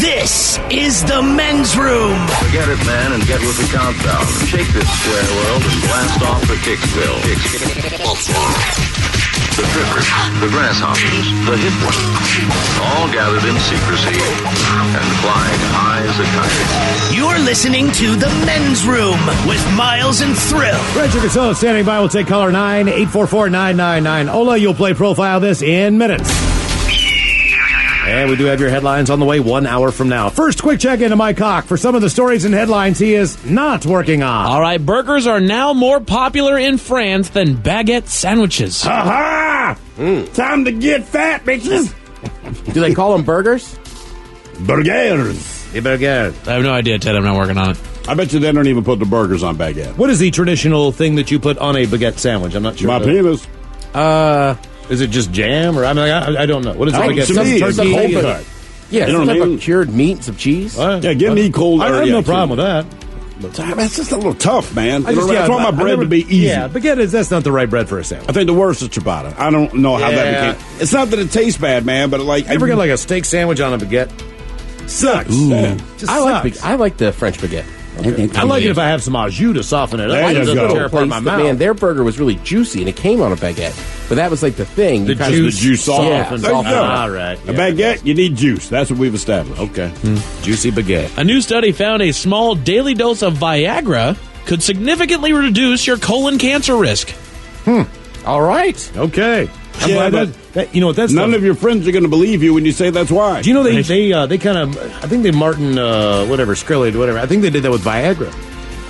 This is the men's room. Forget it, man, and get with the countdown. Shake this square world and blast off the Kicksville. The trippers, the grasshoppers, the hip ones, all gathered in secrecy and flying high as a kite. You're listening to the men's room with Miles and Thrill. Richard Casella standing by. We'll take caller 9-844-999. Ola, you'll play Profile This in minutes. And we do have your headlines on the way 1 hour from now. First, quick check into Mike Hawk for some of the stories and headlines he is not working on. All right, burgers are now more popular in France than baguette sandwiches. Ha-ha! Time to get fat, bitches! Do they call them burgers? Burgers. Burger. I have no idea, Ted. I'm not working on it. I bet you they don't even put the burgers on baguette. What is the traditional thing that you put on a baguette sandwich? I'm not sure. My penis. Is it just jam? Or I don't know. What is it? To me, it's a whole cut. Yeah, You know some what I type mean? of cured meat and some cheese. Yeah, give me cold. I have no problem with that. It's just a little tough, man. I I want my bread to be easy. Yeah, baguette that's not the right bread for a sandwich. I think the worst is ciabatta. I don't know how that became. It's not that it tastes bad, man, but like You ever get like a steak sandwich on a baguette? Sucks. Yeah. Just I like the French baguette. I like it if I have some au jus to soften it up. There It you doesn't go. tear apart my mouth. Man, their burger was really juicy, and it came on a baguette. But that was like the thing. The You kind of- juice softened. There you go. All right. A baguette, you need juice. That's what we've established. Okay. Juicy baguette. A new study found a small daily dose of Viagra could significantly reduce your colon cancer risk. All right. Okay. I'm Yeah, glad that you know what that's None of your friends are going to believe you when you say that's why. Do you know they kind of I think they Martin Skrillet whatever. I think they did that with Viagra.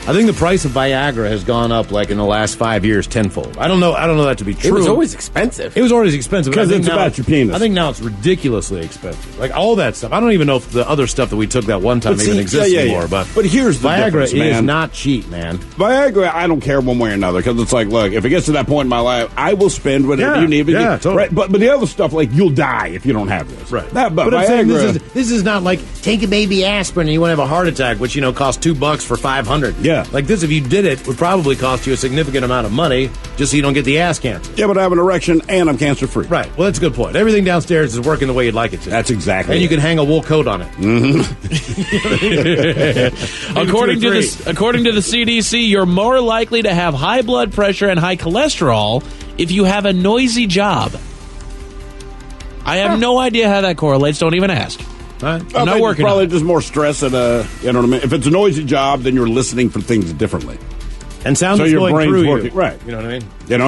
I think the price of Viagra has gone up like in the last 5 years tenfold. I don't know that to be true. It was always expensive. It was always expensive. Because I think it's now about your penis. I think now it's ridiculously expensive. Like all that stuff. I don't even know if the other stuff that we took that one time But even see, exists yeah. anymore. But here's the Viagra difference, is man. not cheap, man. Viagra, I don't care one way or another because it's like, look, if it gets to that point in my life, I will spend whatever Yeah, you need. yeah, totally. Right? But the other stuff, like you'll die if you don't have this. Right. But I'm saying Viagra, this is not like take a baby aspirin and you want to have a heart attack, which costs $2 for 500. Yeah. Like this, if you did it, would probably cost you a significant amount of money just so you don't get the ass cancer. yeah, but I have an erection and I'm cancer free. Right. Well, that's a good point. Everything downstairs is working the way you'd like it to. That's exactly. And you it. can hang a wool coat on it. According to the CDC, you're more likely to have high blood pressure and high cholesterol if you have a noisy job. I have no idea how that correlates. Don't even ask. Right. I'm not working Probably on it. just more stress and you know what I mean. If it's a noisy job, then you're listening for things differently. And sound So is your going brain's through working you. right. You know what I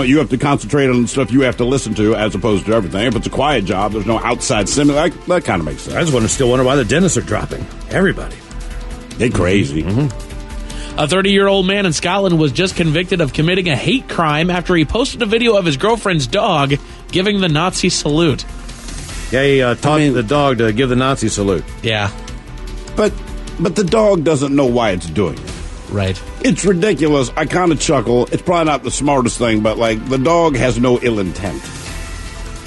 mean? You have to concentrate on the stuff you have to listen to as opposed to everything. If it's a quiet job, there's no outside stimuli. That kind of makes sense. I just still wonder why the dentists are dropping. Everybody. They're crazy. A 30-year-old man in Scotland was just convicted of committing a hate crime after he posted a video of his girlfriend's dog giving the Nazi salute. Yeah, he taught the dog to give the Nazi salute. Yeah, But the dog doesn't know why it's doing it. right. It's ridiculous. I kind of chuckle. It's probably not the smartest thing, but like the dog has no ill intent.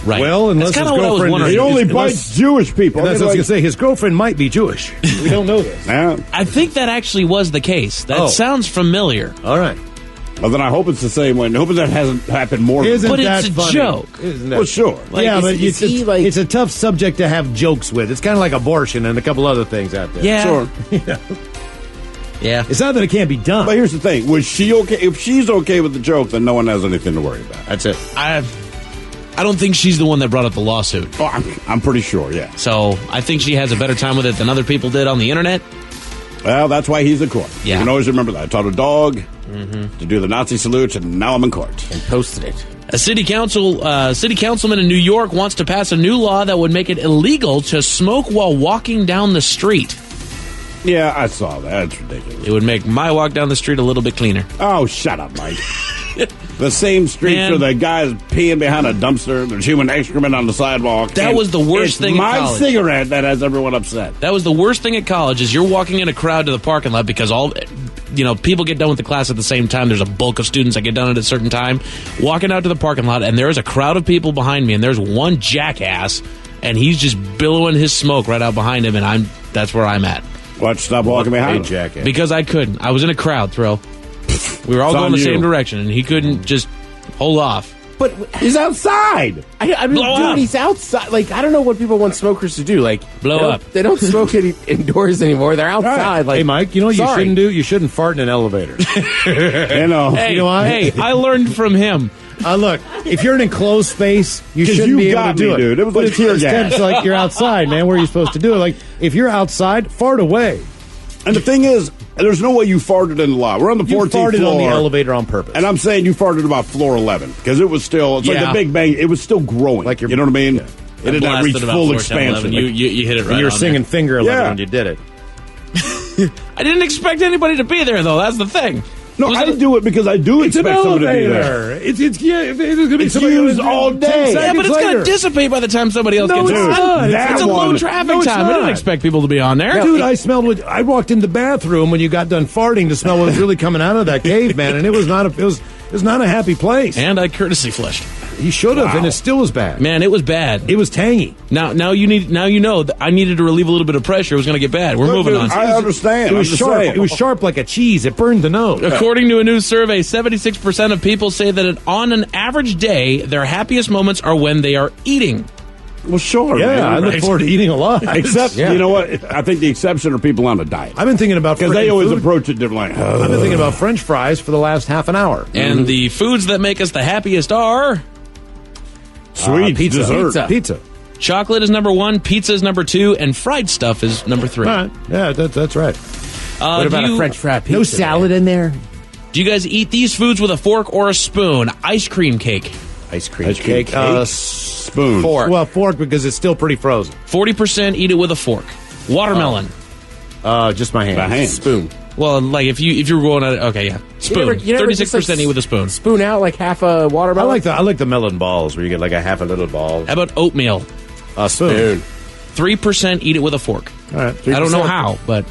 Right. Well, unless That's his kinda what I was girlfriend- wondering. He only Unless- bites Jewish people. And that's what I was I mean, going to say. His girlfriend might be Jewish. We don't know this. yeah. I think that actually was the case. That Oh. sounds familiar. All right. Well, then I hope it's the same one. I hope that hasn't happened more. Isn't But that it's a funny? joke. Isn't that Well, sure. yeah, but is he, it's a tough subject to have jokes with. It's kind of like abortion and a couple other things out there. Yeah. Sure. Yeah. It's not that it can't be done. But here's the thing. Was she okay? If she's okay with the joke, then no one has anything to worry about. That's it. I don't think she's the one that brought up the lawsuit. Oh, I'm pretty sure, yeah. So I think she has a better time with it than other people did on the internet. Well, that's why he's in court. Yeah. You can always remember that. I taught a dog to do the Nazi salute, and now I'm in court. And posted it. A city councilman in New York wants to pass a new law that would make it illegal to smoke while walking down the street. Yeah, I saw that. That's ridiculous. It would make my walk down the street a little bit cleaner. Oh, shut up, Mike. The same street Man. where the guy's peeing behind a dumpster. There's human excrement on the sidewalk. That and was the worst it's thing in my college. cigarette that has everyone upset. That was the worst thing at college is you're walking in a crowd to the parking lot because people get done with the class at the same time. There's a bulk of students that get done at a certain time. Walking out to the parking lot, and there is a crowd of people behind me, and there's one jackass, and he's just billowing his smoke right out behind him, and that's where I'm at. Watch, stop walking behind him. jackass. Because I couldn't. I was in a crowd, Thrill. We were all It's going on the you. same direction, and he couldn't just hold off. But He's outside. I mean, Blow dude, up. he's outside. Like, I don't know what people want smokers to do. Like, Blow they don't- up. They don't smoke indoors anymore. They're outside. Like, Hey, Mike, you know what you sorry. shouldn't do? You shouldn't fart in an elevator. You know. Hey, You know what? hey, I learned from him. Look, if you're in an enclosed space, you 'Cause shouldn't you be able to got do me, it. dude. It was But like it's- tear instead, gas. It's like you're outside, man. Where are you supposed to do it? Like, if you're outside, fart away. And the thing is, there's no way you farted in the lot. We're on the You 14th farted floor. on the elevator on purpose. And I'm saying you farted about floor 11 because it was still, it's like Yeah. the Big Bang, it was still growing. Like you're- you know what I mean? yeah. It did not Blasted reach about full 4, 10, expansion. 11. You hit it right and you were on singing there. Finger 11 Yeah. when you did it. I didn't expect anybody to be there, though. That's the thing. No, Was I it- didn't do it because I do It's an expect somebody to be there. elevator. It's going to be It's somebody used who's all 10 day. seconds Yeah, but it's going later. to dissipate by the time somebody else No, gets it's on. not. That It's a low one- traffic No, it's time. I didn't not. expect people to be on there. Dude, I walked in the bathroom when you got done farting to smell what was really coming out of that cave, man, and it was not a happy place. And I courtesy flushed. He should have, and it still was bad. Man, it was bad. It was tangy. Now you know that I needed to relieve a little bit of pressure. It was going to get bad. We're moving on. I understand. It was I'm just sharp. saying. It was sharp like a cheese. It burned the nose. According to a new survey, 76% of people say that on an average day, their happiest moments are when they are eating. Well, sure. Yeah, man. I look forward to eating a lot. Except, Yeah. you know what? I think the exception are people on a diet. I've been thinking about Because they frickin' always food. approach it differently. I've been thinking about French fries for the last half an hour. And the foods that make us the happiest are Sweet pizza. dessert. Pizza. chocolate is number 1, pizza is number 2, and fried stuff is number 3. All right. Yeah, that's right. What about a French fry pizza? No salad in there. Do you guys eat these foods with a fork or a spoon? Ice cream cake. Ice cream Ice cream cake. cake. Spoon. Fork. Well, fork because it's still pretty frozen. 40% eat it with a fork. Watermelon. Just my hand. By hand. Spoon. Well, like if you were going at okay, yeah, spoon. You never 36% eat with a spoon. Spoon out like half a I watermelon. like the melon balls where you get like a half a little ball. How about oatmeal? Spoon. 3% eat it with a fork. All right. I don't know how, but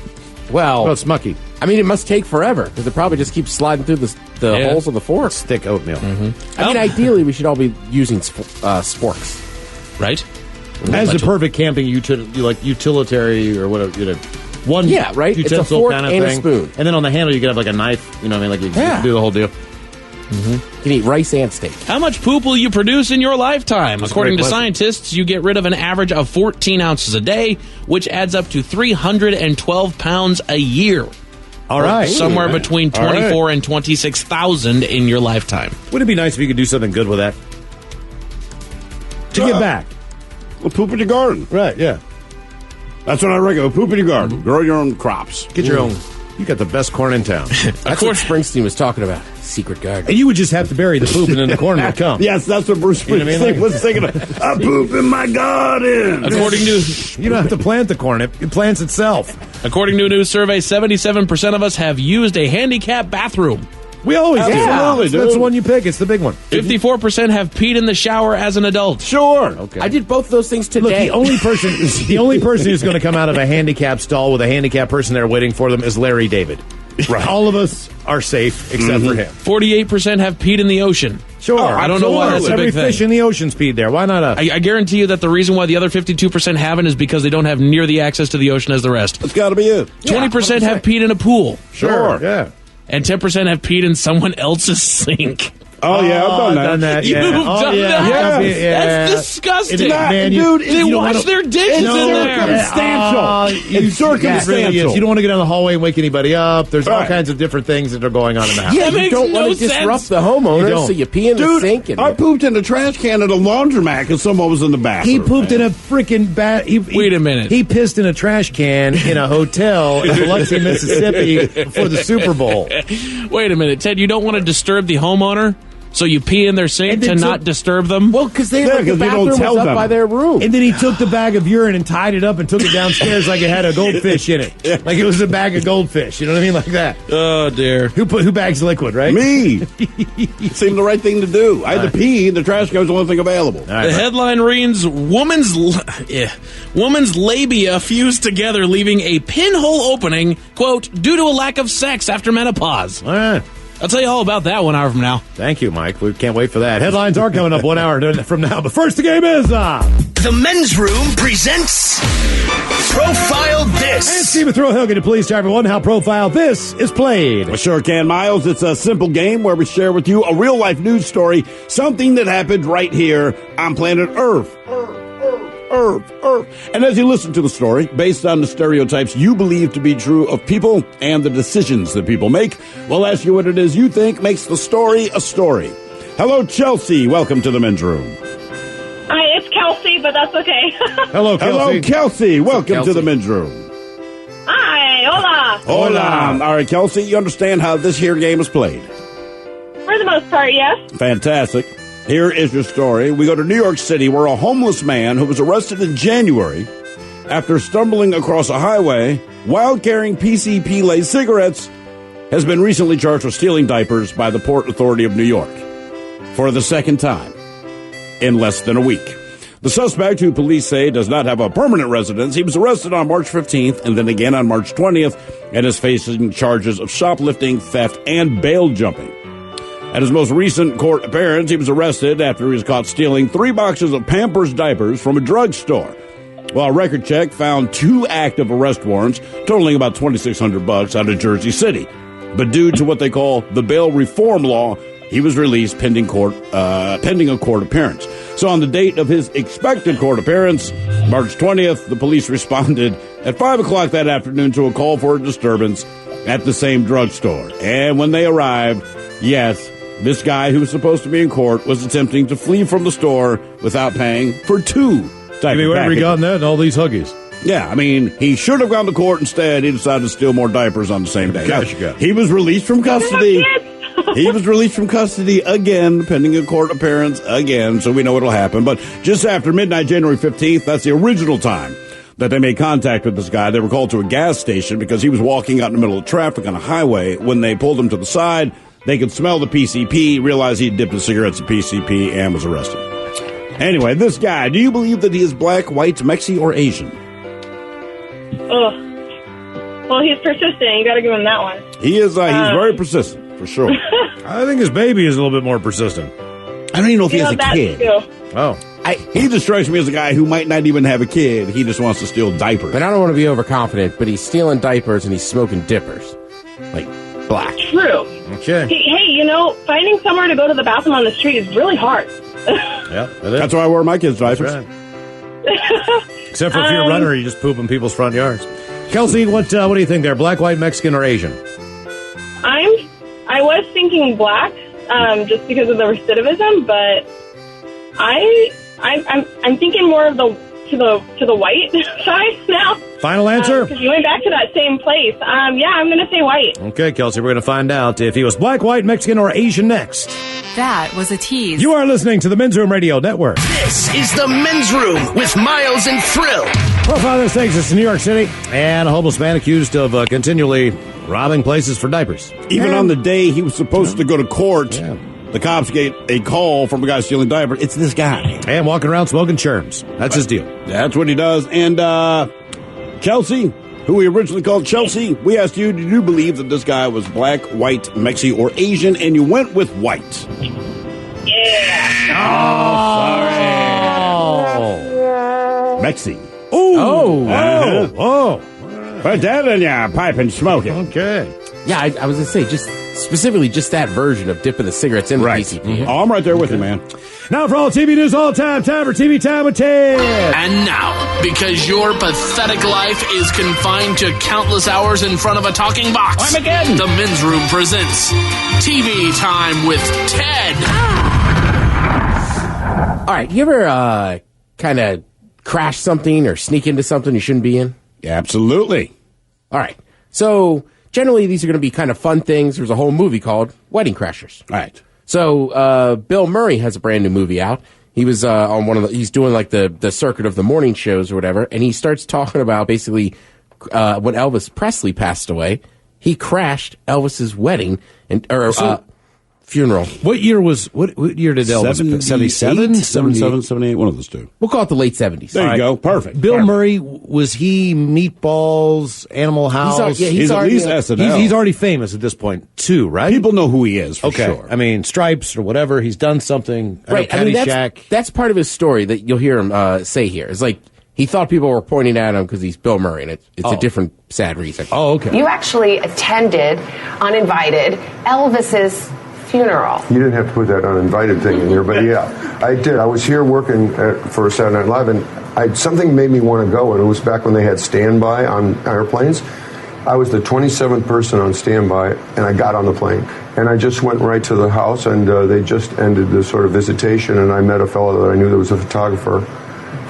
Well, Well, it's mucky. I mean, it must take forever because it probably just keeps sliding through the Yeah. holes of the fork. Thick oatmeal. I mean, ideally, we should all be using sporks. right? As Bunch the perfect camping utilitarian or whatever, one Yeah, right? It's a utensil fork kind of and a thing. spoon. And then on the handle you could have like a knife, you know what I mean? Like you Yeah. can do the whole deal. You can eat rice and steak. How much poop will you produce in your lifetime? That's a According great to question. scientists, you get rid of an average of 14 ounces a day, which adds up to 312 pounds a year. All right. Somewhere between All right. 24 and 26,000 in your lifetime. Wouldn't it be nice if you could do something good with that? To give back. Well, poop in your garden. Right, yeah. That's what I recommend. Poop in your garden. Grow your own crops. Get your own. You got the best corn in town. That's what Springsteen was talking about. Secret garden. And you would just have to bury the poop and then the corn would come. Yes, that's what Bruce You know what I mean? was thinking of. I poop in my garden. According to You don't have to plant the corn. It plants itself. According to a new survey, 77% of us have used a handicap bathroom. We always do. Absolutely, That's dude. the one you pick. It's the big one. 54% have peed in the shower as an adult. Sure. Okay. I did both those things Look, today. the only person who's going to come out of a handicap stall with a handicapped person there waiting for them is Larry David. Right. All of us are safe except for him. 48% have peed in the ocean. Sure. I don't know why that's a Every big thing. fish in the ocean's peed there. Why not us? I guarantee you that the reason why the other 52% haven't is because they don't have near the access to the ocean as the rest. That's got to be it. 20% have peed in a pool. Sure. Yeah. And 10% have peed in someone else's sink. Oh, yeah, I've done that. Yeah. You've Oh, done yeah. that? Yeah. That's disgusting. It's not- Man, you- dude, They you don't wash wanna- their dishes It's in there. circumstantial. It's circumstantial. It really is. You don't want to get on the hallway and wake anybody up. There's all Right. kinds of different things that are going on in the house. yeah, That you makes don't no want to disrupt sense. the You homeowner, don't. so you pee in the Dude, sink. And I pooped in the trash can at a laundromat because someone was in the bathroom. He pooped in a freaking bat. Wait a minute. He pissed in a trash can in a hotel in Biloxi, Mississippi for the Super Bowl. Wait a minute, Ted. You don't want to disturb the homeowner, so you pee in their sink And to then not disturb them? well, because Yeah, the 'cause you don't bathroom was tell up them. by their room. And then he took the bag of urine and tied it up and took it downstairs like it had a goldfish in it. Like it was a bag of goldfish. You know what I mean? Like that. Oh, dear. Who bags liquid, right? Me. It seemed the right thing to do. I had to pee. The trash can was the only thing available. All right, The headline reads, woman's labia fused together, leaving a pinhole opening, quote, due to a lack of sex after menopause. all right. I'll tell you all about that 1 hour from now. Thank you, Mike. We can't wait for that. Headlines are coming up 1 hour from now. But first, the game is The Men's Room presents Profile This. this. And Stephen Thrill Hill, can you please tell everyone how Profile This is played? I sure can, Miles. It's a simple game where we share with you a real-life news story, something that happened right here on planet Earth. Earth. And as you listen to the story, based on the stereotypes you believe to be true of people and the decisions that people make, we'll ask you what it is you think makes the story a story. Hello, Chelsea. Welcome to the men's room. Hi, it's Kelsey, but that's okay. Hello, Kelsey. Hello, Kelsey. Welcome to the men's room. Hi, hola. Hola. All right, Kelsey, you understand how this here game is played? For the most part, yes. Fantastic. Here is your story. We go to New York City, where a homeless man who was arrested in January after stumbling across a highway while carrying PCP-laced cigarettes has been recently charged with stealing diapers by the Port Authority of New York for the second time in less than a week. The suspect, who police say does not have a permanent residence, he was arrested on March 15th and then again on March 20th and is facing charges of shoplifting, theft, and bail jumping. At his most recent court appearance, he was arrested after he was caught stealing 3 boxes of Pampers diapers from a drugstore. While a record check found 2 active arrest warrants totaling about $2,600 out of Jersey City. But due to what they call the bail reform law, he was released pending a court appearance. So on the date of his expected court appearance, March 20th, the police responded at 5 o'clock that afternoon to a call for a disturbance at the same drugstore. And when they arrived, yes, this guy who was supposed to be in court was attempting to flee from the store without paying for 2 diaper Wherever he packages. gotten that and all these huggies. Yeah, I mean, he should have gone to court. Instead, he decided to steal more diapers on the same day. Gosh, Now, he was released from custody. He was released from custody again, pending a court appearance again, so we know it'll happen. But just after midnight, January 15th, that's the original time that they made contact with this guy. They were called to a gas station because he was walking out in the middle of traffic on a highway. When they pulled him to the side, they could smell the PCP, realized he dipped his cigarettes in PCP, and was arrested. Anyway, this guy, do you believe that he is black, white, Mexi, or Asian? Ugh. Well, he's persistent. You got to give him that one. He is. He's very persistent, for sure. I think his baby is a little bit more persistent. I don't even know if he has a that kid. too. Oh. He just strikes me as a guy who might not even have a kid. He just wants to steal diapers. And I don't want to be overconfident, but he's stealing diapers and he's smoking dippers. Like, black. True. Okay. Hey, finding somewhere to go to the bathroom on the street is really hard. Yeah, that is. That's why I wear my kids' diapers. That's right. Except for if you're a runner, you just poop in people's front yards. Kelsey, what do you think there? Black, white, Mexican, or Asian? I was thinking black, just because of the recidivism, but I'm thinking more of to the white side now. Final answer? Because you went back to that same place. Yeah, I'm going to say white. Okay, Kelsey, we're going to find out if he was black, white, Mexican, or Asian next. That was a tease. You are listening to the Men's Room Radio Network. This is the men's room with Miles and Thrill. Profile this takes us to New York City, and a homeless man accused of continually robbing places for diapers. Even on the day he was supposed to go to court, the cops get a call from a guy stealing diapers. It's this guy. And walking around smoking cherms. That's his deal. That's what he does. And Chelsea, who we originally called Chelsea, we asked you, did you believe that this guy was black, white, Mexi, or Asian? And you went with white. Yeah. Oh. Mexi. Oh. Put that in your pipe and smoke it. Okay. Yeah, I was going to say, just specifically just that version of dipping the cigarettes in the PCP. Mm-hmm. Oh, I'm right there with you, man. Now for all TV news all the time for TV Time with Ted. And now, because your pathetic life is confined to countless hours in front of a talking box, the Men's Room presents TV Time with Ted. All right, you ever kind of crash something or sneak into something you shouldn't be in? Absolutely. All right, so generally these are going to be kind of fun things. There's a whole movie called Wedding Crashers. All right. So Bill Murray has a brand new movie out. He was on he's doing like the circuit of the morning shows or whatever, and he starts talking about basically when Elvis Presley passed away, he crashed Elvis's wedding funeral. What year did Elvis? 77? 77, 78, one of those two. We'll call it the late 70s. There you go. Perfect. Bill Perfect. Murray, was he Meatballs, Animal House? He's at least SNL. He's already famous at this point, too, right? People know who he is, for okay. sure. I mean, Stripes or whatever. He's done something. Right. Caddyshack. That's part of his story that you'll hear him say here. It's like He thought people were pointing at him because he's Bill Murray, and it's a different sad reason. Oh, okay. You actually attended, uninvited, Elvis's funeral. You didn't have to put that uninvited thing in there, but yeah, I did. I was here working for Saturday Night Live, and something made me want to go, and it was back when they had standby on airplanes. I was the 27th person on standby, and I got on the plane. And I just went right to the house, and they just ended the sort of visitation, and I met a fellow that I knew that was a photographer.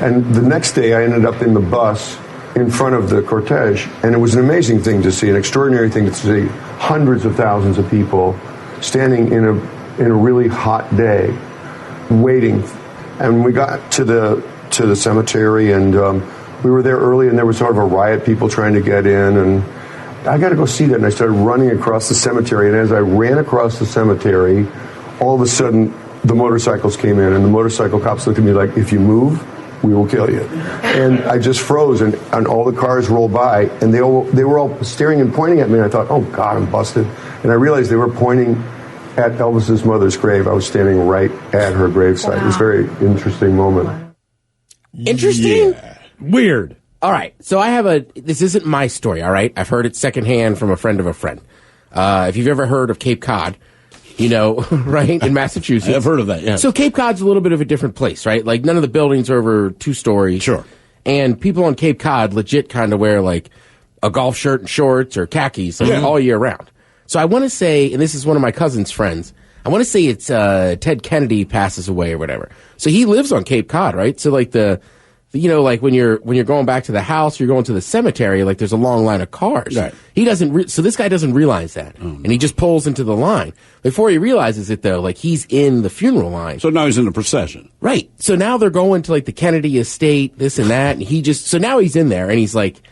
And the next day, I ended up in the bus in front of the cortege, and it was an amazing thing to see, an extraordinary thing to see. Hundreds of thousands of people standing in a really hot day, waiting. And we got to the cemetery, and we were there early, and there was sort of a riot, people trying to get in, and I got to go see that. And I started running across the cemetery, and as I ran across the cemetery, all of a sudden the motorcycles came in, and the motorcycle cops looked at me like, if you move, we will kill you. And I just froze, and all the cars rolled by, and they were all staring and pointing at me, and I thought, oh God, I'm busted. And I realized they were pointing at Elvis's mother's grave. I was standing right at her gravesite. Wow. It was a very interesting moment. Interesting? Yeah. Weird. All right, so this isn't my story, all right? I've heard it secondhand from a friend of a friend. If you've ever heard of Cape Cod, you know, right, in Massachusetts. I've heard of that, yeah. So Cape Cod's a little bit of a different place, right? Like, none of the buildings are over 2 stories. Sure. And people on Cape Cod legit kind of wear, like, a golf shirt and shorts or khakis all year round. So I want to say, and this is one of my cousin's friends, I want to say it's Ted Kennedy passes away or whatever. So he lives on Cape Cod, right? So, like, like when you're going back to the house, you're going to the cemetery, like there's a long line of cars. Right. He doesn't, so this guy doesn't realize that. Oh, no. And he just pulls into the line. Before he realizes it though, like he's in the funeral line. So now he's in the procession. Right. So now they're going to like the Kennedy estate, this and that. And so now he's in there and he's like,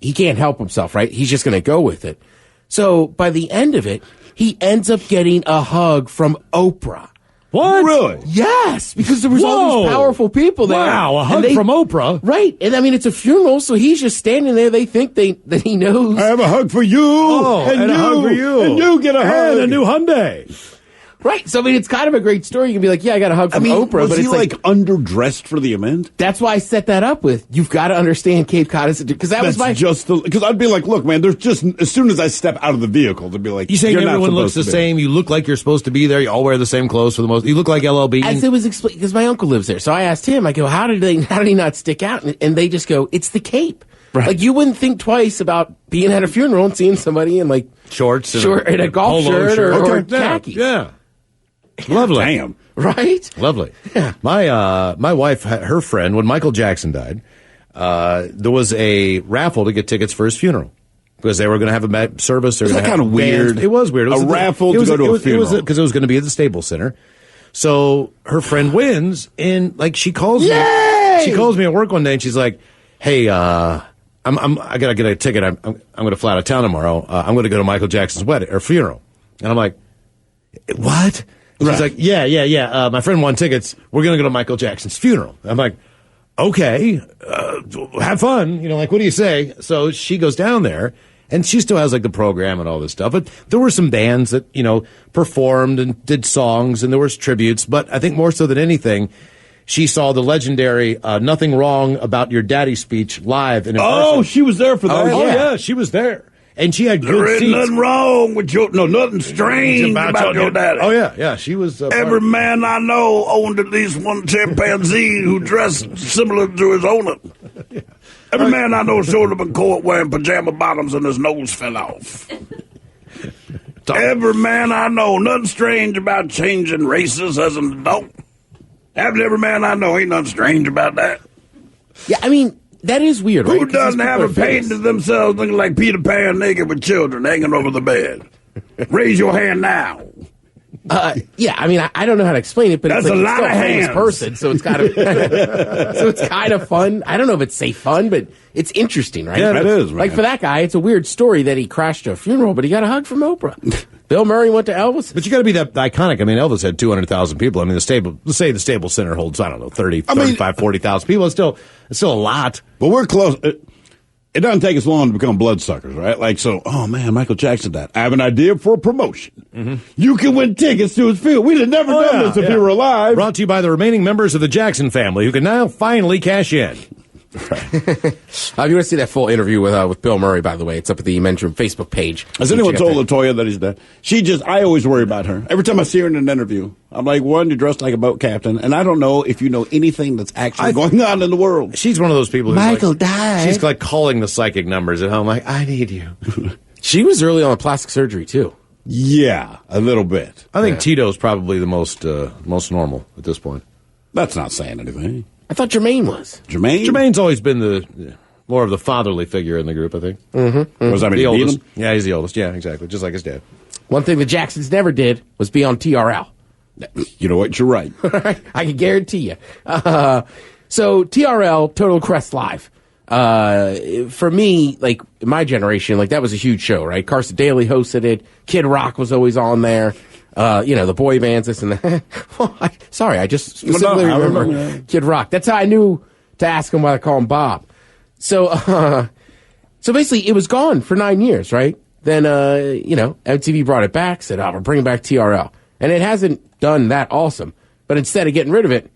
he can't help himself, right? He's just going to go with it. So by the end of it, he ends up getting a hug from Oprah. What? Really? Yes, because there was all these powerful people there. Wow, a hug from Oprah. Right, and I mean, it's a funeral, so he's just standing there. They think that he knows. I have a hug for you. And a hug for you. And you get a hug. And a new Hyundai. Right, so I mean, it's kind of a great story. You can be like, yeah, I got a hug from Oprah. Was but he it's like underdressed for the event? That's why I set that up with, you've got to understand Cape Cod is, because that was my... Because I'd be like, look, man, there's just, as soon as I step out of the vehicle, they'd be like, you saying everyone looks the same, you look like you're supposed to be there, you all wear the same clothes for the most, you look like LL Bean. As it was explained, because my uncle lives there, so I asked him, I go, how did he not stick out? And they just go, it's the Cape. Right. Like, you wouldn't think twice about being at a funeral and seeing somebody in like shorts and a golf shirt or khakis. Yeah. Lovely. Damn. Right? Lovely. Yeah. My wife, her friend, when Michael Jackson died, there was a raffle to get tickets for his funeral. Because they were going to have a service. Is that kind of weird? It was weird. It was a raffle to go to a funeral. Because it was going to be at the Staples Center. So her friend wins, and like she calls me. She calls me at work one day, and she's like, "Hey, I gotta get a ticket. I'm going to fly out of town tomorrow. I'm going to go to Michael Jackson's wedding or funeral." And I'm like, "What?" Right. She's like, yeah. My friend won tickets. We're going to go to Michael Jackson's funeral. I'm like, okay, have fun. You know, like, what do you say? So she goes down there, and she still has, like, the program and all this stuff. But there were some bands that, you know, performed and did songs, and there was tributes. But I think more so than anything, she saw the legendary Nothing Wrong About Your Daddy speech live. In person. She was there for that. Oh, yeah, she was there. And she had good seats. There ain't nothing wrong with nothing strange about your daddy. Oh, yeah, she was... Every man I know owned at least one chimpanzee who dressed similar to his owner. Yeah. Every man I know showed up in court wearing pajama bottoms and his nose fell off. Every man I know, nothing strange about changing races as an adult. Every man I know, ain't nothing strange about that. Yeah, I mean... That is weird, right? Who doesn't have a painting of themselves looking like Peter Pan naked with children hanging over the bed? Raise your hand now. Yeah, I mean, I don't know how to explain it, but that's it's like a lot of hands. Person, so it's kind of fun. I don't know if it's safe fun, but it's interesting, right? Yeah, it is. Man. Like for that guy, it's a weird story that he crashed a funeral, but he got a hug from Oprah. Bill Murray went to Elvis. But you got to be that iconic. I mean, Elvis had 200,000 people. I mean, let's say the Staples Center holds, I don't know, 35, 40,000 people. It's still a lot. But we're close. It doesn't take us long to become bloodsuckers, right? Like, so, oh man, Michael Jackson died. I have an idea for a promotion. Mm-hmm. You can win tickets to his funeral. We'd have never done this if you were alive. Brought to you by the remaining members of the Jackson family, who can now finally cash in. If you want to see that full interview with Bill Murray, by the way, it's up at the Men's Room Facebook page. Has anyone told LaToya that he's dead? I always worry about her. Every time I see her in an interview, I'm like, one, you're dressed like a boat captain, and I don't know if you know anything that's actually going on in the world. She's one of those people who's Michael died. She's like calling the psychic numbers at home, like, I need you. She was early on plastic surgery, too. Yeah, a little bit. I think Tito's probably the most normal at this point. That's not saying anything. I thought Jermaine was. Jermaine's always been the more of the fatherly figure in the group, I think. Mm-hmm. Was that the oldest? Yeah, he's the oldest. Yeah, exactly. Just like his dad. One thing the Jacksons never did was be on TRL. You know what? You're right. I can guarantee you. So TRL, Total Crest Live. For me, like my generation, like that was a huge show, right? Carson Daly hosted it. Kid Rock was always on there. The boy bands, this and that. I just specifically remember Kid Rock. That's how I knew to ask him why I call him Bob. So basically it was gone for 9 years, right? Then, MTV brought it back, said, we're bringing back TRL. And it hasn't done that awesome. But instead of getting rid of it,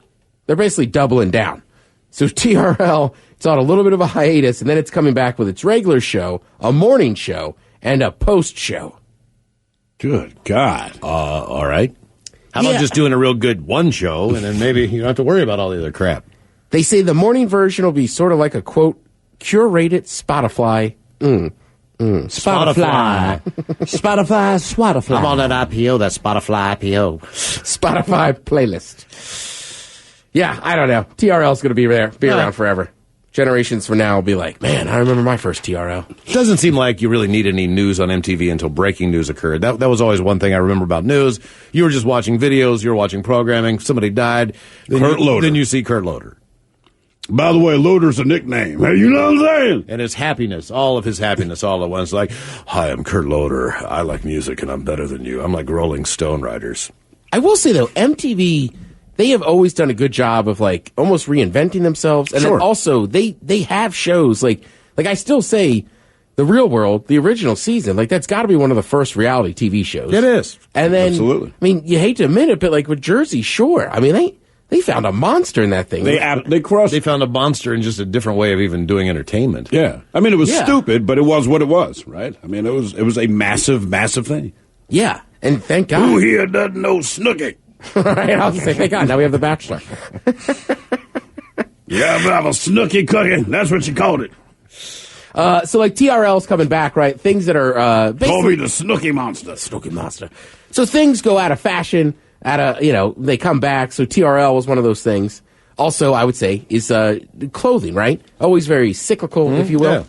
they're basically doubling down. So TRL, it's on a little bit of a hiatus, and then it's coming back with its regular show, a morning show, and a post show. Good God. All right. How about just doing a real good one show, and then maybe you don't have to worry about all the other crap? They say the morning version will be sort of like a, quote, curated Spotify. Spotify. Spotify. I'm on that IPO, that Spotify IPO. Spotify playlist. Yeah, I don't know. TRL's going to be around forever. Generations from now will be like, man, I remember my first TRL. It doesn't seem like you really need any news on MTV until breaking news occurred. That was always one thing I remember about news. You were just watching videos, you were watching programming, somebody died. Then you see Kurt Loder. By the way, Loder's a nickname. Hey, you know what I'm saying? And his happiness, all of his happiness all at once. Like, hi, I'm Kurt Loder. I like music and I'm better than you. I'm like Rolling Stone writers. I will say, though, MTV, they have always done a good job of, like, almost reinventing themselves. And then also, they have shows, like I still say, The Real World, the original season, like, that's got to be one of the first reality TV shows. It is. And then, absolutely. I mean, you hate to admit it, but, like, with Jersey Shore, I mean, they found a monster in that thing. They crushed. They found a monster in just a different way of even doing entertainment. Yeah. I mean, it was stupid, but it was what it was, right? I mean, it was a massive, massive thing. Yeah. And thank God. Who here doesn't know Snooki? Right, I was say, thank God, now we have The Bachelor. Yeah, but I'm a Snooki cookie. That's what you called it. So, like, TRL's coming back, right? Things that are basically... Call me the Snooki Monster. Snooki Monster. So things go out of fashion, they come back. So TRL was one of those things. Also, I would say, is clothing, right? Always very cyclical, if you will. Yeah.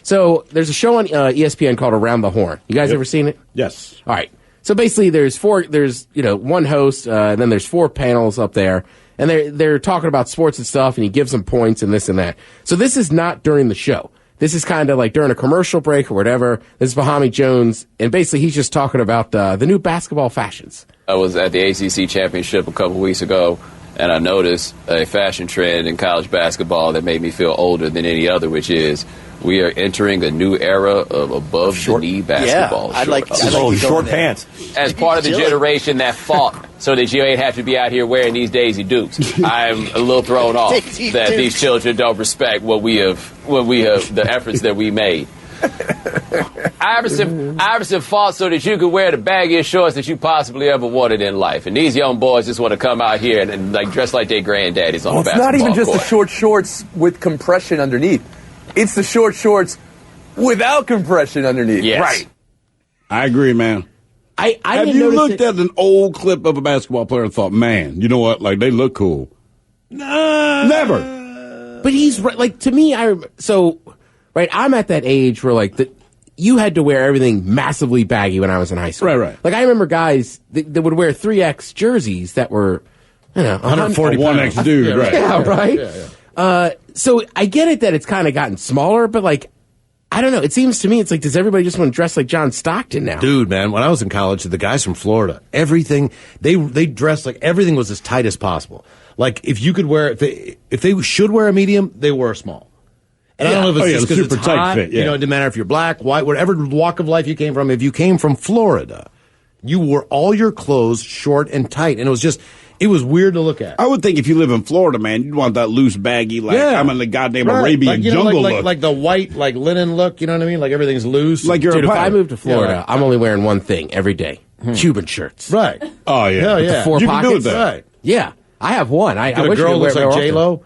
So there's a show on ESPN called Around the Horn. You guys ever seen it? Yes. All right. So basically, there's one host, and then there's 4 panels up there, and they're talking about sports and stuff, and he gives them points and this and that. So this is not during the show. This is kind of like during a commercial break or whatever. This is Bahami Jones, and basically he's just talking about the new basketball fashions. I was at the ACC championship a couple weeks ago, and I noticed a fashion trend in college basketball that made me feel older than any other, which is we are entering a new era of above-the-knee basketball. Yeah, I'd like short pants. As part of the generation that fought so that you ain't have to be out here wearing these Daisy Dukes, I'm a little thrown off that these children don't respect what we have, the efforts that we made. Iverson fought so that you could wear the baggiest shorts that you possibly ever wanted in life. And these young boys just want to come out here and like dress like their granddaddies on the basketball court. It's not even just the short shorts with compression underneath. It's the short shorts without compression underneath. Yes. Right. I agree, man. Have you looked at an old clip of a basketball player and thought, man, you know what? Like, they look cool. Never. But he's right. Like, to me, I'm at that age where, like, you had to wear everything massively baggy when I was in high school. Right. Like, I remember guys that would wear 3X jerseys that were, 140 1X dude, yeah, right. Yeah, right? Yeah. So I get it that it's kind of gotten smaller, but, like, I don't know. It seems to me it's like, does everybody just want to dress like John Stockton now? Dude, man, when I was in college, the guys from Florida, everything, they dressed like everything was as tight as possible. Like, if you could wear, if they should wear a medium, they wore a small. And I don't know if it's just because it's tight hot, fit, yeah. It didn't matter if you're black, white, whatever walk of life you came from. If you came from Florida, you wore all your clothes short and tight. And it It was weird to look at. I would think if you live in Florida, man, you'd want that loose, baggy, like I'm in the goddamn Arabian jungle look. Like the white, like linen look, you know what I mean? Like everything's loose. Like you're Dude, a if pirate. I move to Florida, I'm only wearing one thing every day. Cuban shirts. Right. Oh, yeah. Hell With yeah. the 4 You pockets. can do that. Right. Yeah. I have one. I Get a wish girl I looks like J-Lo.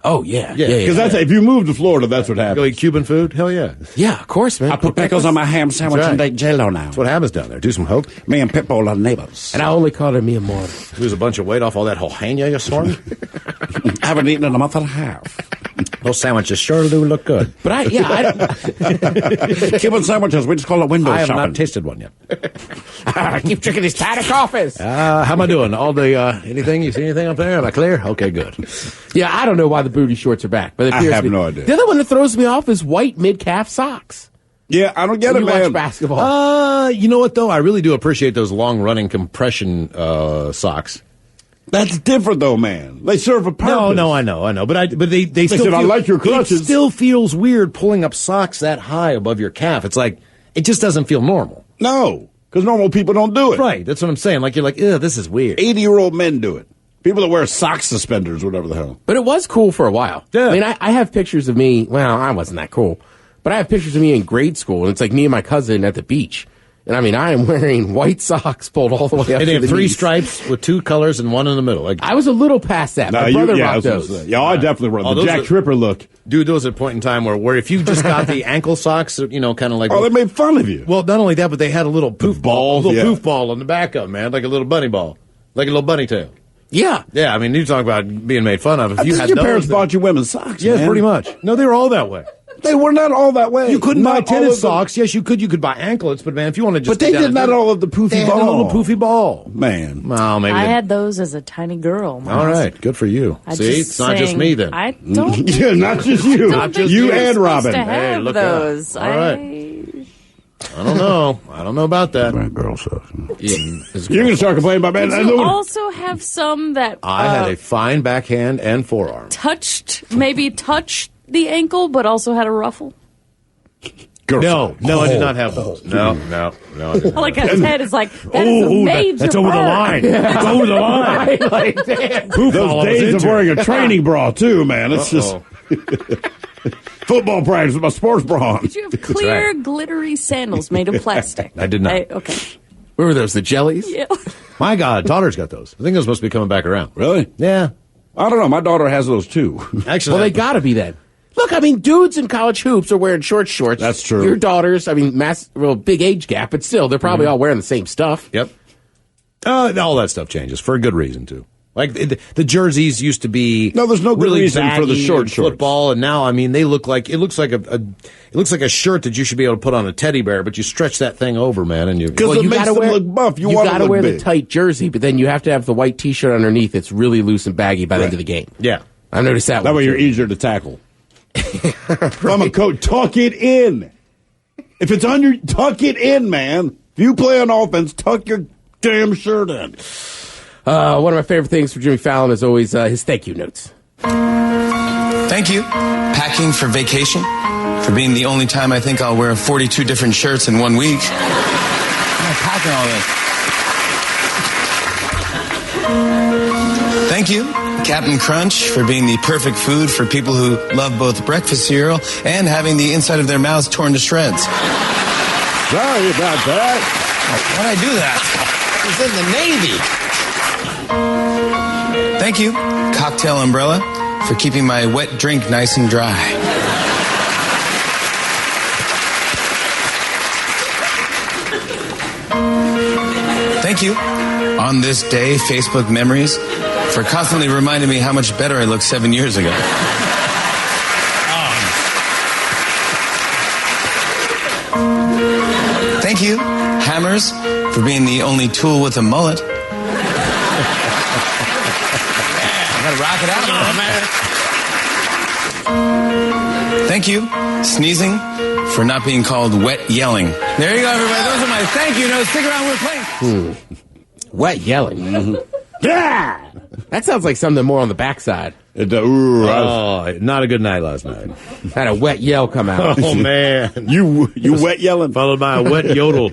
Oh, yeah. Yeah. Because that's if you move to Florida, that's what Go happens. eat Cuban food? Hell yeah. Yeah, of course, man. I put pickles on my ham sandwich That's and right. take J-Lo now. That's what happens down there. Do some hope. Me and Pitbull are neighbors. And I only call her mi amor. Lose a bunch of weight off all that jalapeno you snorted. I haven't eaten in a month and a half. Those sandwiches sure do look good. But Cuban sandwiches, we just call it window I have shopping. not tasted one yet. I keep drinking these paddock coffees. How am I doing? All the anything? You see anything up there? Am I clear? Okay, good. Yeah, I don't know why the booty shorts are back, but it I appears have to be. no idea. The other one that throws me off is white mid-calf socks. Yeah, I don't get When it, you watch man. basketball. You know what though? I really do appreciate those long-running compression socks. That's different, though, man. They serve a purpose. No, I know. But they still said, "I like your crutches." It still feels weird pulling up socks that high above your calf. It's like it just doesn't feel normal. No, because normal people don't do it. Right. That's what I'm saying. Like you're like, ew, this is weird. 80-year-old men do it. People that wear sock suspenders, whatever the hell. But it was cool for a while. Yeah. I mean, I have pictures of me. Well, I wasn't that cool. But I have pictures of me in grade school, and it's like me and my cousin at the beach. And I mean, I am wearing white socks pulled all the way up And they to have the 3 knees. stripes with 2 colors and 1 in the middle. Like I was a little past that. My brother I rocked was gonna those. say. Yeah, I definitely Oh, run the those Jack are- Tripper look. Dude, there was a point in time where if you just got the ankle socks, you know, kind of like Oh, they made fun of you. well, not only that, but they had a little poof balls, ball, yeah. poof ball on the back of them, man, like a little bunny ball, like a little bunny tail. Yeah. Yeah, I mean, you talk about being made fun of. If I you think had your those, parents then- bought you women's socks, Yes, man. pretty much. No, they were all that way. They were not all that way. You couldn't buy Not all tennis of them. socks. Yes, you could. You could buy anklets, but man, if you want to just But they get down did not to- all of the poofy they had ball. a little poofy ball. Man. Well, maybe. I they- had those as a tiny girl. all right, good for you. I See, just it's not just saying- me then. I don't. Yeah, not just you. don't think You you're and supposed Robin. to have look out. those. All right. I don't know. I don't know about that. Girl socks. Yeah. You're going to start complaining about Did man. you also have some that I had a fine backhand and forearm. touched the ankle, but also had a ruffle? No, I did not have those. No, I didn't. I like how Ted is like, that is a major that's over the burn. line. That's over the line. Like, damn. Poof ball I Those was days of into. wearing a training bra, too, man. It's just Uh-oh. football practice with my sports bra on. Did you have clear, glittery sandals made of plastic? I did not. Okay. What were those, the jellies? Yeah. My God, daughter's got those. I think those must be coming back around. Really? Yeah. I don't know. My daughter has those, too. Actually, Well, they got to be then. Look, I mean, dudes in college hoops are wearing short shorts. That's true. Your daughters, I mean, big age gap, but still, they're probably all wearing the same stuff. Yep. All that stuff changes for a good reason too. Like the jerseys used to be No, there's no good really reason for the baggy short in shorts. football, and now I mean it looks like a shirt that you should be able to put on a teddy bear, but you stretch that thing over, man, and you. Because it you makes gotta them wear, look buff. You You want got to to wear big. the tight jersey, but then you have to have the white T-shirt underneath that's really loose and baggy by the end of the game. Yeah. I've noticed that. That one way you're too. easier to tackle. If I'm a coach, tuck it in. If it's on your, tuck it in, man. If you play on offense, tuck your damn shirt in. One of my favorite things for Jimmy Fallon is always his thank you notes. Thank you. Packing for vacation. For being the only time I think I'll wear 42 different shirts in 1 week. I'm packing all this. Thank you, Captain Crunch, for being the perfect food for people who love both breakfast cereal and having the inside of their mouths torn to shreds. Sorry about that. Why'd I do that? I was in the Navy. Thank you, Cocktail Umbrella, for keeping my wet drink nice and dry. Thank you, On This Day, Facebook Memories, for constantly reminding me how much better I looked 7 years ago. Thank you, Hammers, for being the only tool with a mullet. I gotta rock it out now, man. Thank you, Sneezing, for not being called wet yelling. There you go, everybody. Those are my thank you notes. Stick around, we're playing. Wet yelling. Yeah! That sounds like something more on the backside. Not a good night last night. Had a wet yell come out. Oh man, you wet yelling followed by a wet yodel.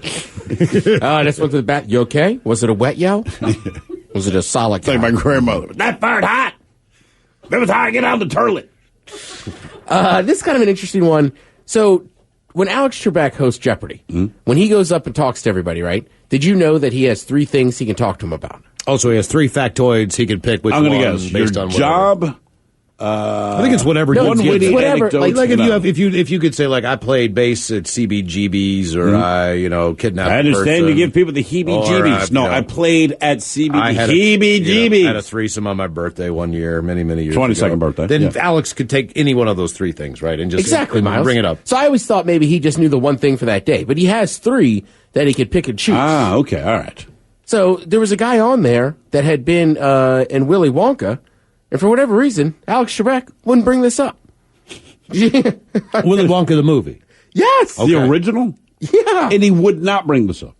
I just went to the back. You okay? Was it a wet yell? Was it a solid Like my grandmother. That fart hot. It was hot. Get out of the toilet. This is kind of an interesting one. So, when Alex Trebek hosts Jeopardy, when he goes up and talks to everybody, right? Did you know that he has 3 things he can talk to him about? Also, he has 3 factoids he can pick which I'm one going to guess. based Your on job. whatever. I think it's whatever. No, you it's give. whatever. Like if you you know. have, if you could say like I played bass at CBGB's or I kidnapped. I a understand person, you give people the heebie-jeebies. No, I played at CBG. Heebie-jeebies. I had a threesome on my birthday one year, many years 22nd ago. birthday. Then Alex could take any one of those 3 things, right, and just Exactly, Miles. bring it up. So I always thought maybe he just knew the one thing for that day, but he has 3 that he could pick and choose. Ah, okay, all right. So there was a guy on there that had been in Willy Wonka, and for whatever reason, Alex Trebek wouldn't bring this up. Willy Wonka the movie. Yes. The original? Yeah. And he would not bring this up.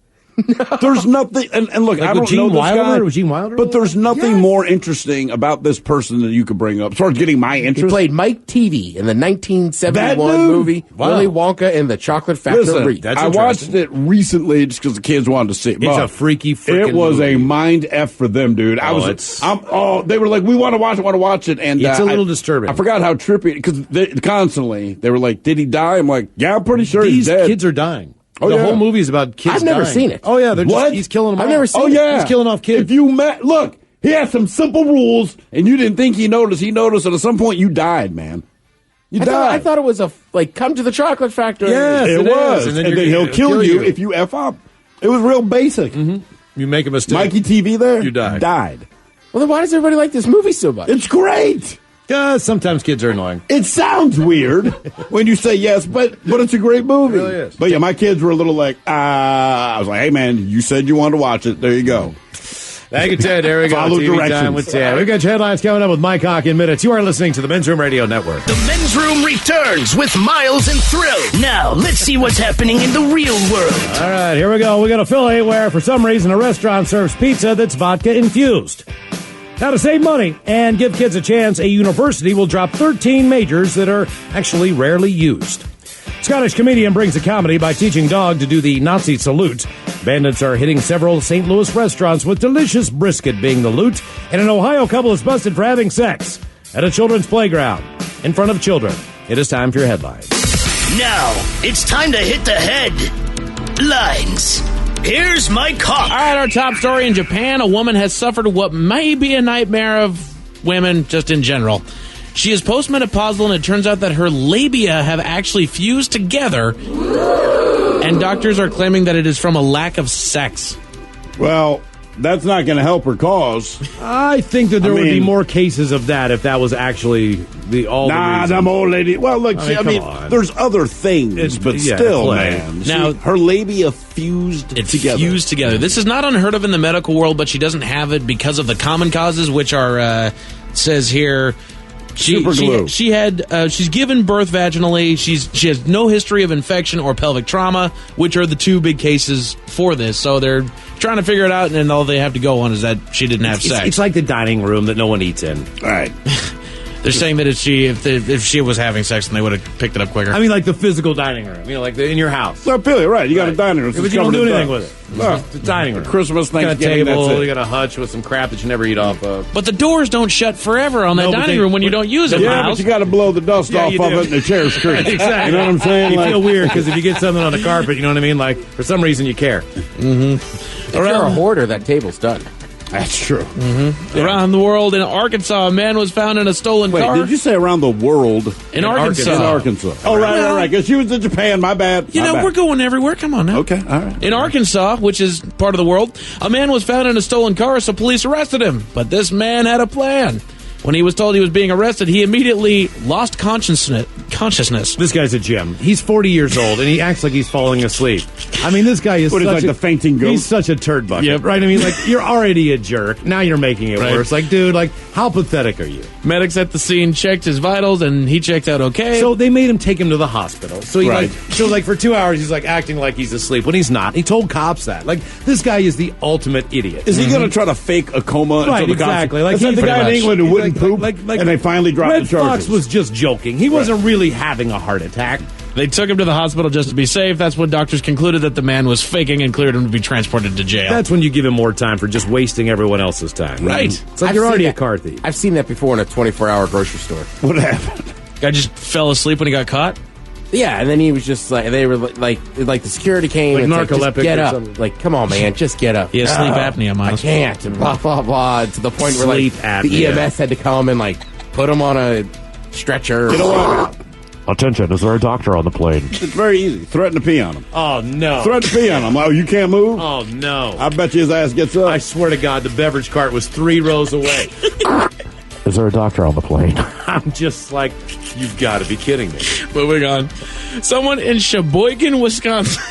No. There's nothing, and look, Like I don't with Gene know this Wilder? guy, Was Gene Wilder? but there's nothing more interesting about this person that you could bring up as far as getting my He interest. played Mike Teavee in the 1971 That dude? movie Wow. Willy Wonka and the Chocolate Factory. That's I watched interesting. it recently just because the kids wanted to see it. It's But a freaky freaking It was movie. a mind F for them, dude. They were like, we want to watch it. And It's a little disturbing. I forgot how trippy, because constantly they were like, did he die? I'm like, yeah, I'm pretty sure he's These dead. kids are dying. Oh, The yeah. whole movie is about kids I've never dying. seen it. Oh, yeah. He's killing them I've off. never seen Oh, it. yeah. He's killing off kids. If you look, he has some simple rules, and you didn't think he noticed. He noticed, and at some point you died, man. You died. I thought it was come to the Chocolate Factory. Yes, it was. is. And then he'll kill you if you F up. It was real basic. You make a mistake. Mikey TV there? You died. Well, then why does everybody like this movie so much? It's great. Sometimes kids are annoying. It sounds weird when you say yes, but it's a great movie. It really is. But yeah, my kids were a little like, I was like, hey man, you said you wanted to watch it. There you go. Thank you, Ted. There we go. Follow TV directions. time with Ted. We've got your headlines coming up with Mike Hawk in minutes. You are listening to the Men's Room Radio Network. The Men's Room returns with Miles and Thrill. Now, let's see what's happening in the real world. All right, here we go. We got a Philly where, for some reason, a restaurant serves pizza that's vodka infused. Now, to save money and give kids a chance, a university will drop 13 majors that are actually rarely used. Scottish comedian brings a comedy by teaching dog to do the Nazi salute. Bandits are hitting several St. Louis restaurants with delicious brisket being the loot. And an Ohio couple is busted for having sex at a children's playground in front of children. It is time for your headlines. Now, it's time to hit the headlines. Here's Mike Hawk. All right, our top story in Japan. A woman has suffered what may be a nightmare of women just in general. She is postmenopausal, and it turns out that her labia have actually fused together, and doctors are claiming that it is from a lack of sex. Well, that's not going to help her cause. I think that there would be more cases of that if that was actually the reason. Them old lady. Well, look, I mean, come on. there's other things, but still, play. man. Now, her labia fused together. Fused together. This is not unheard of in the medical world, but she doesn't have it because of the common causes, which are says here. Super glue. She's given birth vaginally. She has no history of infection or pelvic trauma, which are the 2 big cases for this. So they're trying to figure it out, and then all they have to go on is that she didn't have sex. It's like the dining room that no one eats in. All right. They're saying that if she was having sex, then they would have picked it up quicker. I mean, like the physical dining room. Like in your house. So, Billy, right. You got a dining room. Yeah, but you don't do anything with it. Well, It's the dining room. Christmas, You got a Thanksgiving, table, that's it. you got a hutch with some crap that you never eat off of. But the doors don't shut forever on that No, but dining they- room when you don't use it, Yeah, Miles. but you got to blow the dust Yeah, off you of do. it and the chairs creak. Exactly. You know what I'm saying? You Like- feel weird because if you get something on the carpet, you know what I mean? Like, for some reason, you care. If you're a hoarder, that table's done. That's true. Around the world, in Arkansas, a man was found in a stolen Wait, car. did you say around the world? In Arkansas. In Arkansas. Oh, right. Because she was in Japan. My bad. You My know, bad. we're going everywhere. Come on now. Okay, all right. In Arkansas, which is part of the world, a man was found in a stolen car, so police arrested him. But this man had a plan. When he was told he was being arrested, he immediately lost consciousness. This guy's a Jim. He's 40 years old, and he acts like he's falling asleep. I mean, this guy is What, he's such like a, the fainting goat? He's such a turd bucket, Yep. right? I mean, like, you're already a jerk. Now you're making it Right. worse. Like, dude, like, how pathetic are you? Medics at the scene checked his vitals, and he checked out okay. So they made him take him to the hospital. So he Right. like for 2 hours he's like acting like he's asleep when he's not. He told cops that. Like, this guy is the ultimate idiot. Is he going to try to fake a coma? Right, until the cops- exactly. Like It's like he the pretty guy in much. England who wouldn't Like- poop, like- and they finally dropped Red the charges. Fox was just joking. He wasn't really having a heart attack. They took him to the hospital just to be safe. That's when doctors concluded that the man was faking and cleared him to be transported to jail. That's when you give him more time for just wasting everyone else's time. Right. It's like you're already a car thief. I've seen that before in a 24-hour grocery store. What happened? Guy just fell asleep when he got caught? Yeah, and then he was just like, they were like the security came Like and it's like, narcoleptic just get or up. something. Like, come on, man, just get up. He has sleep apnea, I Miles. can't. And blah, blah, blah. To the point where Sleep the apnea. EMS had to come and like put him on a stretcher. You know what? Attention, is there a doctor on the plane? It's very easy. Threaten to pee on him. Oh, no. Threaten to pee on him. Oh, you can't move? Oh, no. I bet you his ass gets up. I swear to God, the beverage cart was 3 rows away. Is there a doctor on the plane? I'm just like, you've got to be kidding me. Moving on. Someone in Sheboygan, Wisconsin.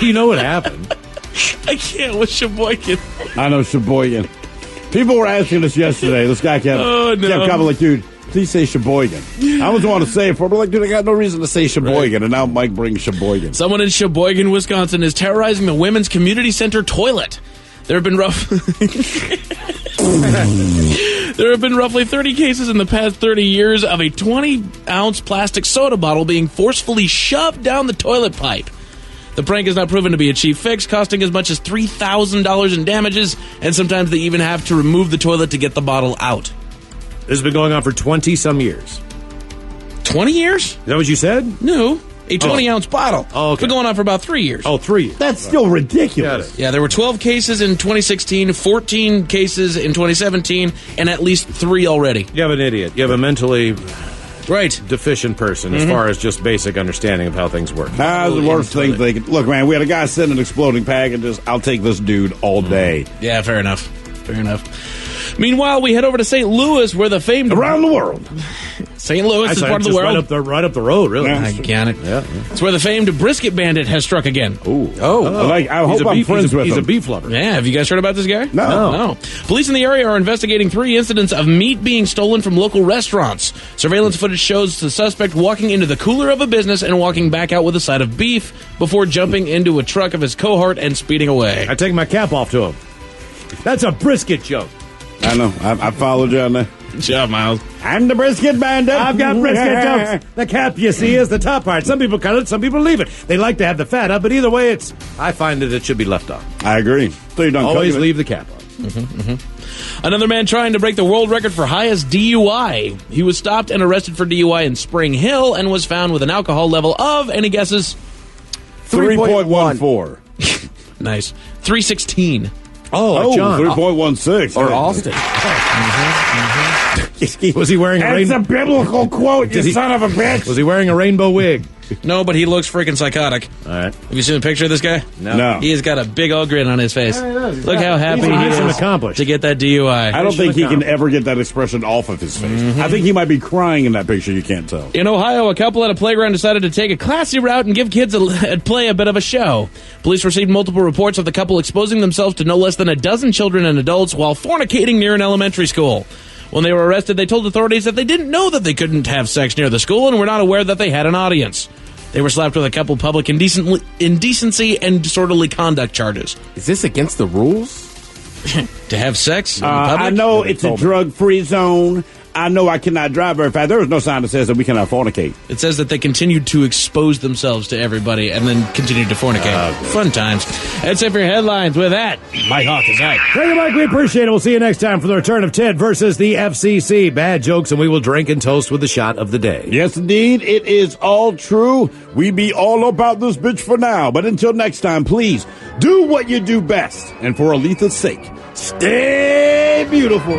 You know what happened? I can't with Sheboygan. I know Sheboygan. People were asking us yesterday. This guy kept coming like, dude, please say Sheboygan. I always want to say it for him, but like, dude, I got no reason to say Sheboygan, and now Mike brings Sheboygan. Someone in Sheboygan, Wisconsin is terrorizing the women's community center toilet. There have been roughly 30 cases in the past 30 years of a 20-ounce plastic soda bottle being forcefully shoved down the toilet pipe. The prank is not proven to be a cheap fix, costing as much as $3,000 in damages, and sometimes they even have to remove the toilet to get the bottle out. This has been going on for 20-some years. 20 years? Is that what you said? No. A 20-ounce bottle. Oh, okay. It's been going on for about 3 years. Oh, 3 years. That's still ridiculous. Yeah, there were 12 cases in 2016, 14 cases in 2017, and at least 3 already. You have an idiot. You have a mentally deficient person Mm-hmm. as far as just basic understanding of how things work. The worst thing they could... Look, man, we had a guy sending exploding packages. I'll take this dude all day. Yeah, fair enough. Fair enough. Meanwhile, we head over to St. Louis, where the famed... Around the world. St. Louis is part of the Just world. right up the road, really. I get it. Yeah. It's where the famed brisket bandit has struck again. I hope I'm friends with him. He's a beef lover. Yeah, have you guys heard about this guy? No. Police in the area are investigating 3 incidents of meat being stolen from local restaurants. Surveillance footage shows the suspect walking into the cooler of a business and walking back out with a side of beef before jumping into a truck of his cohort and speeding away. I take my cap off to him. That's a brisket joke. I know. I followed you on that. Good job, Miles. I'm the brisket bandit. I've got brisket jokes. The cap, you see, is the top part. Some people cut it, some people leave it. They like to have the fat up, but either way, I find that it should be left on. I agree. So you don't always leave the cap on. Another man trying to break the world record for highest DUI. He was stopped and arrested for DUI in Spring Hill and was found with an alcohol level of, any guesses? 3.14. Nice. 316. Oh, John. 3.16. Or Austin. Was he wearing a rainbow? That's a biblical quote, you son of a bitch. Was he wearing a rainbow wig? No, but he looks freaking psychotic. All right. Have you seen a picture of this guy? No. He has got a big old grin on his face. Look how happy He's he mission is accomplished. to get that DUI. I don't think he can ever get that expression off of his face. I think he might be crying in that picture. You can't tell. In Ohio, a couple at a playground decided to take a classy route and give kids at play a bit of a show. Police received multiple reports of the couple exposing themselves to no less than a dozen children and adults while fornicating near an elementary school. When they were arrested, they told authorities that they didn't know that they couldn't have sex near the school and were not aware that they had an audience. They were slapped with a couple public indecency and disorderly conduct charges. Is this against the rules? To have sex in public? I know it's a drug-free zone. I know I cannot drive very fast. There is no sign that says that we cannot fornicate. It says that they continued to expose themselves to everybody and then continued to fornicate. Fun times. That's it for your headlines. With that, Mike Hawk is out. Thank you, Mike. We appreciate it. We'll see you next time for the return of Ted versus the FCC. Bad jokes, and we will drink and toast with the shot of the day. Yes, indeed. It is all true. We be all about this bitch for now. But until next time, please do what you do best. And for Aletha's sake, stay beautiful.